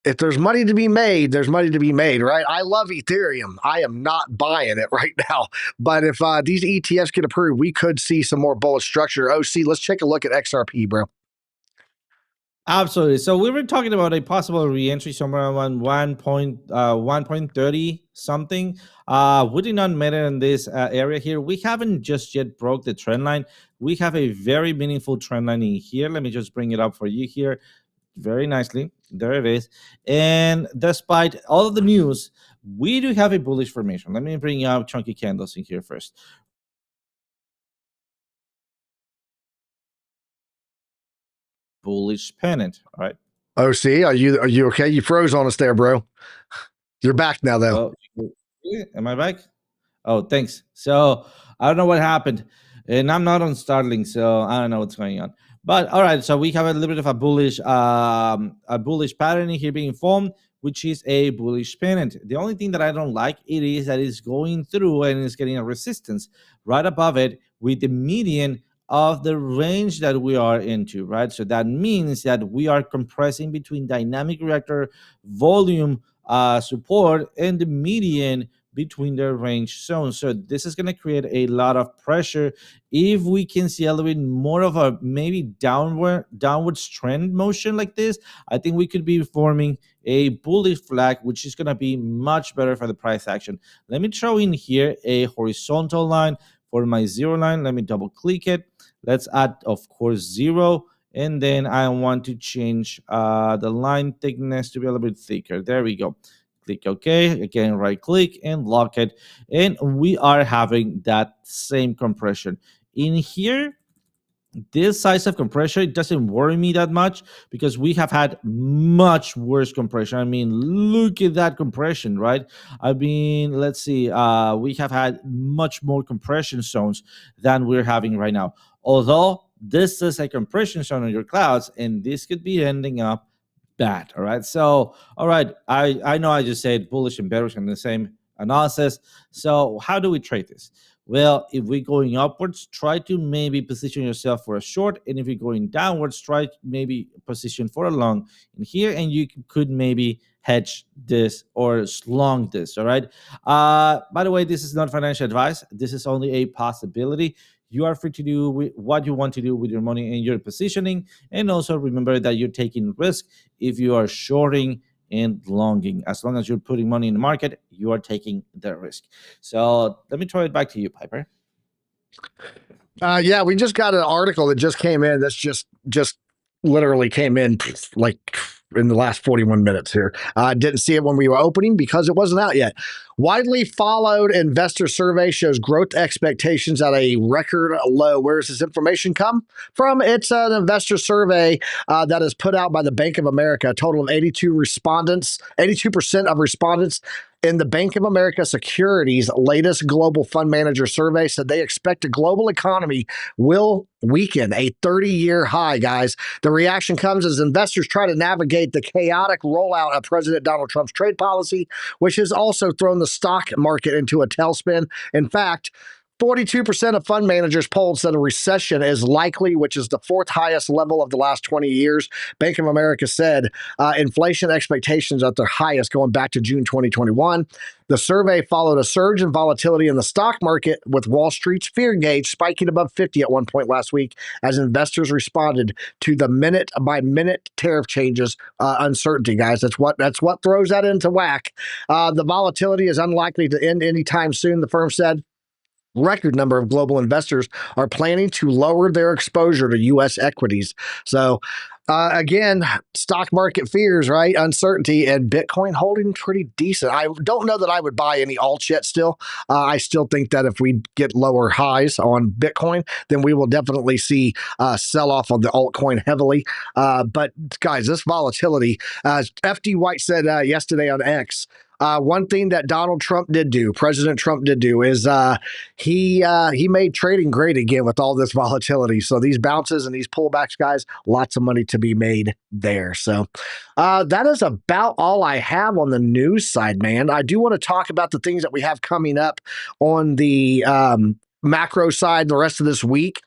if there's money to be made, there's money to be made, right? I love Ethereum. I am not buying it right now. But if these ETFs get approved, we could see some more bullish structure. OC, let's take a look at XRP, bro. Absolutely. So we were talking about a possible reentry somewhere around 1.30 something. We did not meet it in this area here. We haven't just yet broke the trend line. We have a very meaningful trend line in here. Let me just bring it up for you here very nicely. There it is. And despite all of the news, we do have a bullish formation. Let me bring out chunky candles in here first. Bullish pennant. All right. OC, are you okay? You froze on us there, bro. You're back now, though. Oh, am I back? Oh, thanks. So I don't know what happened, and I'm not on Starlink, so I don't know what's going on. But all right, so we have a little bit of a bullish pattern here being formed, which is a bullish pennant. The only thing that I don't like it is that it's going through and it's getting a resistance right above it with the median of the range that we are into, right? So that means that we are compressing between dynamic reactor volume support and the median between their range zones. So this is going to create a lot of pressure. If we can see a little bit more of a maybe downward trend motion like this, I think we could be forming a bullish flag, which is going to be much better for the price action. Let me throw in here a horizontal line for my zero line. Let me double click it. Let's add, of course, 0. And then I want to change the line thickness to be a little bit thicker. There we go. Click OK. Again, right click and lock it. And we are having that same compression. In here, this size of compression, it doesn't worry me that much because we have had much worse compression. I mean, look at that compression, right? I mean, let's see. We have had much more compression zones than we're having right now. Although this is a compression zone on your clouds, and this could be ending up bad. All right. So, all right. I know I just said bullish and bearish in the same analysis. So how do we trade this? Well, if we're going upwards, try to maybe position yourself for a short, and if you're going downwards, try to maybe position for a long in here, and you could maybe hedge this or long this. All right. By the way, this is not financial advice. This is only a possibility. You are free to do what you want to do with your money and your positioning, and also remember that you're taking risk if you are shorting and longing. As long as you're putting money in the market, you are taking the risk. So let me throw it back to you, Piper. Yeah, we just got an article that just came in. That's just literally came in like in the last 41 minutes here. I didn't see it when we were opening because it wasn't out yet. Widely followed investor survey shows growth expectations at a record low. Where does this information come from? It's an investor survey that is put out by the Bank of America. A total of 82 respondents, 82% of respondents in the Bank of America Securities' latest global fund manager survey said they expect the global economy will weaken, a 30-year high, guys. The reaction comes as investors try to navigate the chaotic rollout of President Donald Trump's trade policy, which has also thrown the stock market into a tailspin. In fact, 42% of fund managers polled said a recession is likely, which is the fourth highest level of the last 20 years. Bank of America said inflation expectations at their highest going back to June 2021. The survey followed a surge in volatility in the stock market, with Wall Street's fear gauge spiking above 50 at one point last week as investors responded to the minute-by-minute tariff changes uncertainty, guys. That's what throws that into whack. The volatility is unlikely to end anytime soon, the firm said. Record number of global investors are planning to lower their exposure to U.S. equities. So, again, stock market fears, right? Uncertainty, and Bitcoin holding pretty decent. I don't know that I would buy any alts yet still. I still think that if we get lower highs on Bitcoin, then we will definitely see sell off on the altcoin heavily. But, guys, this volatility, as FD White said yesterday on X, one thing that President Trump did do, is he made trading great again with all this volatility. So these bounces and these pullbacks, guys, lots of money to be made there. So that is about all I have on the news side, man. I do want to talk about the things that we have coming up on the macro side the rest of this week.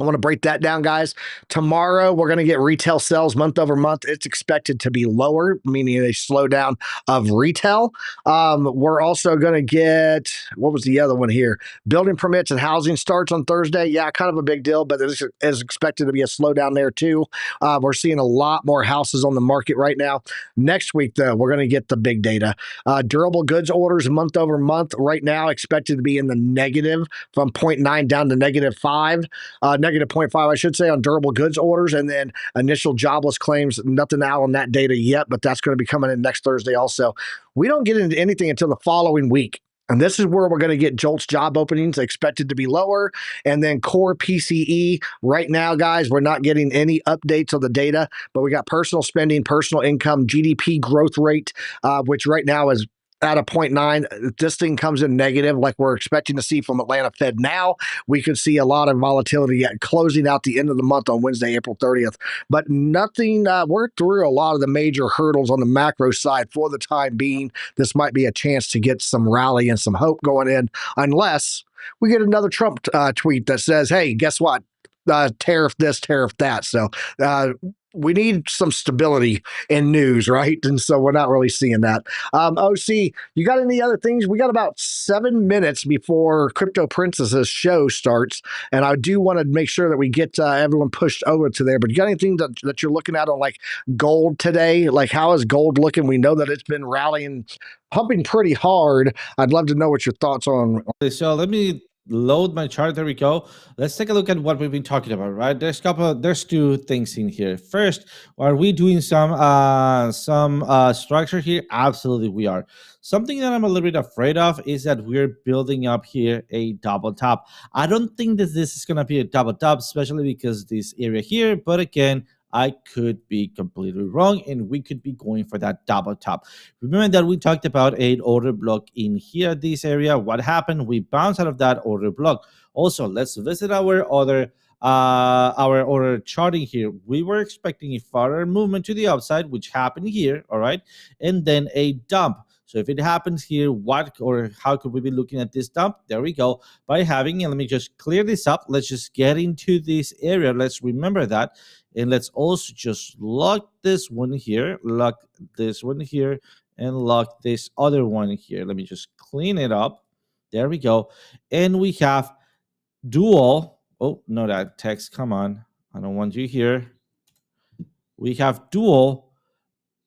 I want to break that down, guys. Tomorrow, we're going to get retail sales month over month. It's expected to be lower, meaning a slowdown of retail. We're also going to get, what was the other one here? Building permits and housing starts on Thursday. Yeah, kind of a big deal, but it is expected to be a slowdown there too. We're seeing a lot more houses on the market right now. Next week, though, we're going to get the big data. Durable goods orders month over month right now expected to be in the negative, from 0.9 down to -5. Negative 0.5, I should say, on durable goods orders. And then initial jobless claims, nothing out on that data yet, but that's going to be coming in next Thursday also. We don't get into anything until the following week. And this is where we're going to get JOLTS job openings expected to be lower. And then core PCE. Right now, guys, we're not getting any updates on the data, but we got personal spending, personal income, GDP growth rate, which right now is at a 0.9. This thing comes in negative, like we're expecting to see from Atlanta Fed now. We could see a lot of volatility at closing out the end of the month on Wednesday, April 30th. But nothing, we're through a lot of the major hurdles on the macro side for the time being. This might be a chance to get some rally and some hope going in, unless we get another Trump tweet that says, hey, guess what? Tariff this, tariff that. So we need some stability in news, right? And so we're not really seeing that. OC, you got any other things? We got about 7 minutes before Crypto Princess's show starts, and I do want to make sure that we get everyone pushed over to there. But you got anything that you're looking at on like gold today? Like, how is gold looking? We know that it's been rallying, pumping pretty hard. I'd love to know what your thoughts on. So let me load my chart. There we go. Let's take a look at what we've been talking about, right? There's two things in here. First, are we doing some structure here? Absolutely we are. Something that I'm a little bit afraid of is that we're building up here a double top. I don't think that this is going to be a double top, especially because this area here, but again, I could be completely wrong, and we could be going for that double top. Remember that we talked about an order block in here, this area. What happened? We bounced out of that order block. Also, let's visit our order charting here. We were expecting a further movement to the upside, which happened here, all right, and then a dump. So if it happens here, what or how could we be looking at this dump? There we go. By having, and let me just clear this up. Let's just get into this area. Let's remember that. And let's also just lock this one here, lock this one here, and lock this other one here. Let me just clean it up. There we go. And we have dual. Oh, no, that text. Come on. I don't want you here. We have dual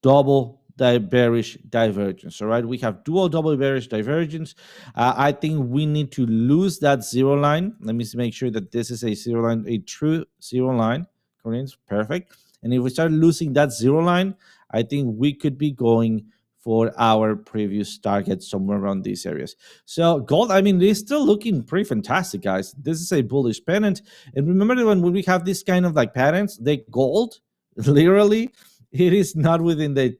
double bearish divergence. All right, we have dual double bearish divergence. I think we need to lose that zero line. Let me make sure that this is a zero line, a true zero line. Correct, perfect. And if we start losing that zero line, I think we could be going for our previous target somewhere around these areas. So gold, I mean, it's still looking pretty fantastic, guys. This is a bullish pennant. And remember that when we have this kind of like patterns, they gold, literally, it is not within the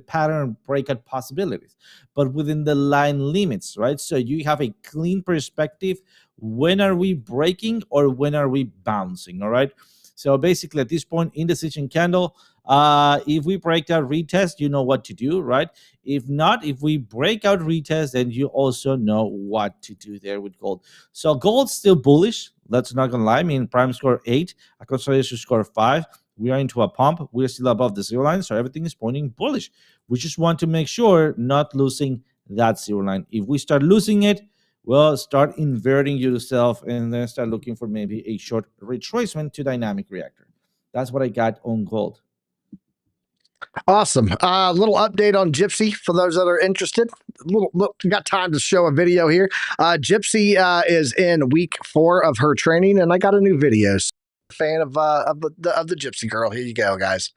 pattern breakout possibilities, but within the line limits, right? So you have a clean perspective. When are we breaking or when are we bouncing? All right. So basically, at this point, indecision candle, if we break out retest, you know what to do, right? If not, if we break out retest, then you also know what to do there with gold. So gold's still bullish. Let's not gonna lie. I mean, prime score 8, a consolidation score 5. We are into a pump. We're still above the zero line, so everything is pointing bullish. We just want to make sure not losing that zero line. If we start losing it, well, start inverting yourself and then start looking for maybe a short retracement to dynamic reactor. That's what I got on gold. Awesome. Little update on Gypsy for those that are interested. We got time to show a video here. Gypsy is in week 4 of her training, and I got a new video. So, fan of the Gypsy girl. Here you go, guys.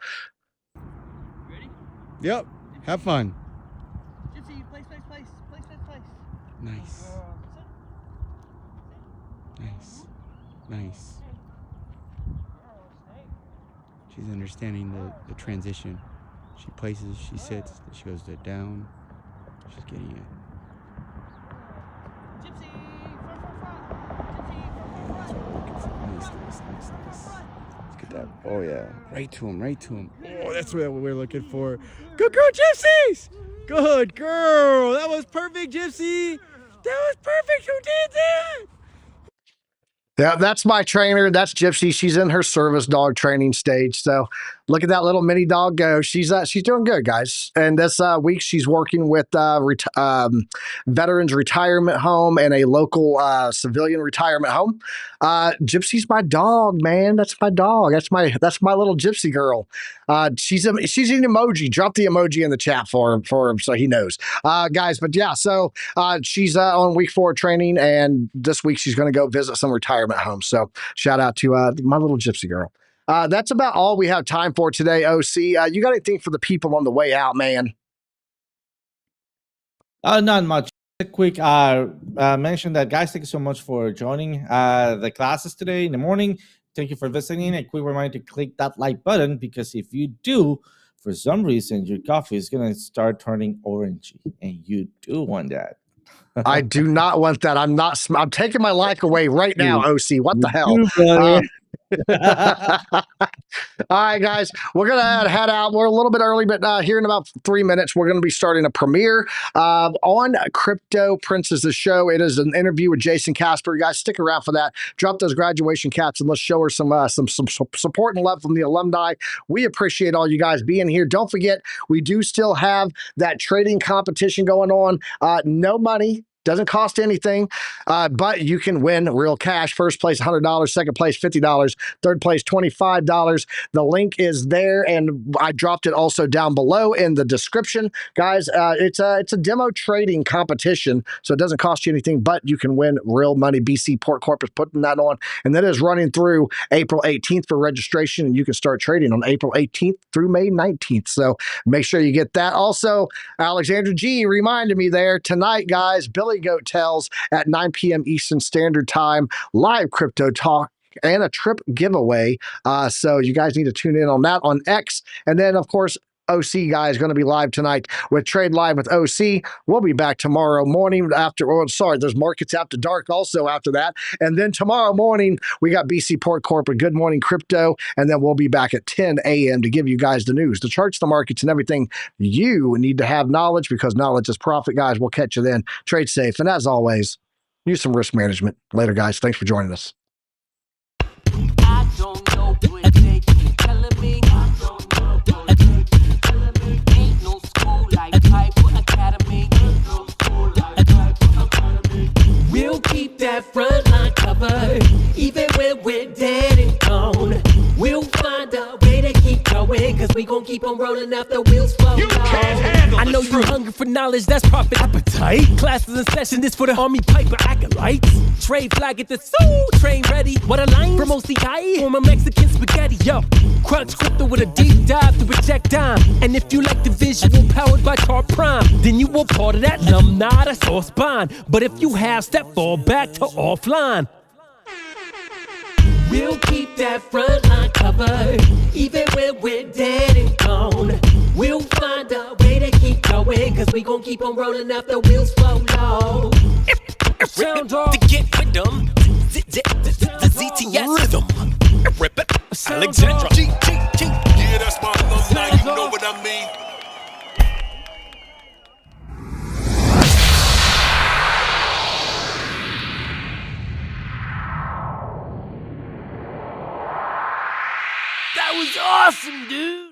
Ready? Yep. Have fun. Gypsy, place. Nice. Nice. She's understanding the transition. She places, she sits, she goes to down. She's getting it. Gypsy, Nice. Let's get that. Oh yeah. Right to him. Oh, that's what we're looking for. Good girl, Gypsies! Good girl! That was perfect, Gypsy! That was perfect! Who did that? Yeah, that's my trainer. That's Gypsy. She's in her service dog training stage. So look at that little mini dog go. She's doing good, guys. And this week she's working with veterans retirement home and a local civilian retirement home. Gypsy's my dog, man. That's my dog. That's my little Gypsy girl. She's an emoji. Drop the emoji in the chat for him so he knows, guys. But yeah, so she's on week 4 training, and this week she's going to go visit some retirement home. So shout out to my little Gypsy girl. That's about all we have time for today, OC. You got anything for the people on the way out, man? Not much. A quick mention that, guys, thank you so much for joining the classes today in the morning. Thank you for visiting. A quick reminder to click that like button, because if you do, for some reason, your coffee is going to start turning orangey, and you do want that. I do not want that. I'm taking my life away right now, OC. What the hell? All right, guys, we're gonna head out. We're a little bit early, but here in about 3 minutes, we're gonna be starting a premiere on Crypto Princess's show. It is an interview with Jason Casper. You guys, stick around for that. Drop those graduation caps and let's show her some support and love from the alumni. We appreciate all you guys being here. Don't forget, we do still have that trading competition going on. No money. Doesn't cost anything, but you can win real cash. First place, $100. Second place, $50. Third place, $25. The link is there, and I dropped it also down below in the description. Guys, it's a demo trading competition, so it doesn't cost you anything, but you can win real money. BC Portcorp is putting that on, and that is running through April 18th for registration, and you can start trading on April 18th through May 19th. So make sure you get that. Also, Alexandra G reminded me there tonight, guys, Billy Goat Tells at 9 p.m. Eastern Standard Time, live crypto talk and a trip giveaway. So you guys need to tune in on that on X. And then, of course, OC guy is going to be live tonight with Trade Live with OC. We'll be back tomorrow morning after, there's Markets After Dark also after that. And then tomorrow morning, we got BC Portcorp and Good Morning Crypto. And then we'll be back at 10 a.m. to give you guys the news, the charts, the markets, and everything you need to have knowledge, because knowledge is profit, guys. We'll catch you then. Trade safe. And as always, use some risk management. Later, guys. Thanks for joining us. I don't know what they keep telling me. I don't know what they keep telling me. Ain't no school like Piper Academy. Ain't no school like Piper Academy. We'll keep that front line covered, even when we're dead and gone. We'll find a way to keep going, cause we gon' keep on rolling after wheels fall You off. can't handle I the know truth. you hungry for knowledge, that's profit appetite. Classes in session, this for the Army Piper acolytes. Trade flag at the soul, train ready. What a line from OCI, form a Mexican spaghetti. Yo, crunch crypto with a deep dive to reject dime. And if you like the visual powered by Car Prime, then you were part of that alumni, that's all spine. But if you have step, fall back to offline. We'll keep that front line covered, even when we're dead and gone. We'll find a way to keep going, cause we gon' keep on rolling after wheels fall off. Sound off. To get with them, the ZTS rhythm. Rip it, Alexandra. Yeah, that's my alumni, you know what I mean? That was awesome, dude.